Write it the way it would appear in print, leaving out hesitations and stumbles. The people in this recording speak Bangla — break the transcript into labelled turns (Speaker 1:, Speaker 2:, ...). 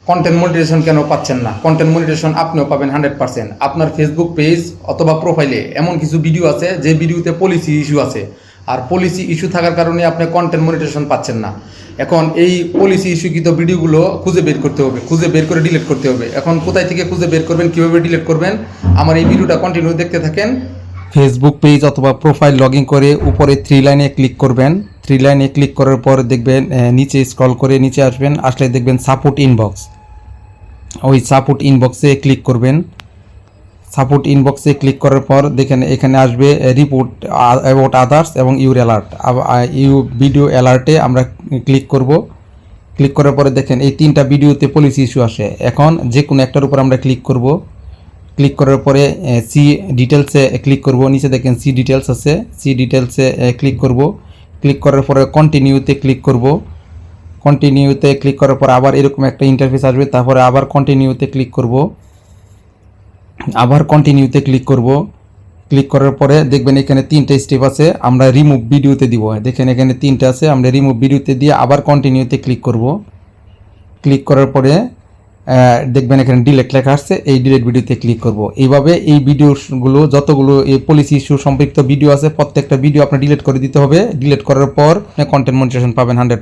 Speaker 1: কন্টেন্ট মনিটাইজেশন কেন পাচ্ছেন না? কন্টেন্ট মনিটাইজেশন আপনিও পাবেন 100%। আপনার ফেসবুক পেজ অথবা প্রোফাইলে এমন কিছু ভিডিও আছে যে ভিডিওতে পলিসি ইস্যু আছে, আর পলিসি ইস্যু থাকার কারণে আপনি কন্টেন্ট মনিটাইজেশন পাচ্ছেন না। এখন এই পলিসি ইস্যুকৃত ভিডিওগুলো খুঁজে বের করতে হবে, খুঁজে বের করে ডিলিট করতে হবে। এখন কোথায় থেকে খুঁজে বের করবেন, কীভাবে ডিলিট করবেন, আমার এই ভিডিওটা কন্টিনিউ দেখতে থাকেন। ফেসবুক পেজ অথবা প্রোফাইল লগ ইন করে উপরে 3 লাইনে ক্লিক করবেন। 3 লাইনে ক্লিক করার পর দেখবেন নিচে স্ক্রল করে নিচে আসবেন, আসলে দেখবেন সাপোর্ট ইনবক্স। ওই সাপোর্ট ইনবক্সে ক্লিক করবেন। সাপোর্ট ইনবক্সে ক্লিক করার পর দেখেন এখানে আসবে রিপোর্ট অ্যাবাউট আদার্স এবং ইউর অ্যালার্ট। ইউ ভিডিও অ্যালার্টে আমরা ক্লিক করব। ক্লিক করার পরে দেখেন এই 3টা ভিডিওতে পলিসি ইস্যু আসে। এখন যে কোনো একটার উপর আমরা ক্লিক করব। ক্লিক করার পরে সি ডিটেলসে ক্লিক করব। নিচে দেখেন সি ডিটেলস আছে, সি ডিটেলসে ক্লিক করব। ক্লিক করার পরে কন্টিনিউতে ক্লিক করব। কন্টিনিউতে ক্লিক করার পর আবার এরকম একটা ইন্টারফেস আসবে, তারপরে আবার কন্টিনিউতে ক্লিক করব। আবার কন্টিনিউতে ক্লিক করব। ক্লিক করার পরে দেখবেন এখানে 3টা স্টেপ আছে, আমরা রিমুভ ভিডিওতে দিব। দেখেন এখানে 3টা আছে, আমরা রিমুভ ভিডিওতে দিয়ে আবার কন্টিনিউতে ক্লিক করব। ক্লিক করার পরে দেখবেন এখানে ডিলেট লেখা আসছে, এই ডিলেট ভিডিওতে ক্লিক করব। এইভাবে এই ভিডিওগুলো যতগুলো এই পলিসি ইস্যু সম্পৃক্ত ভিডিও আছে প্রত্যেকটা ভিডিও আপনার ডিলিট করে দিতে হবে। ডিলিট করার পর কন্টেন্ট মনিটাইজেশন পাবেন 100%।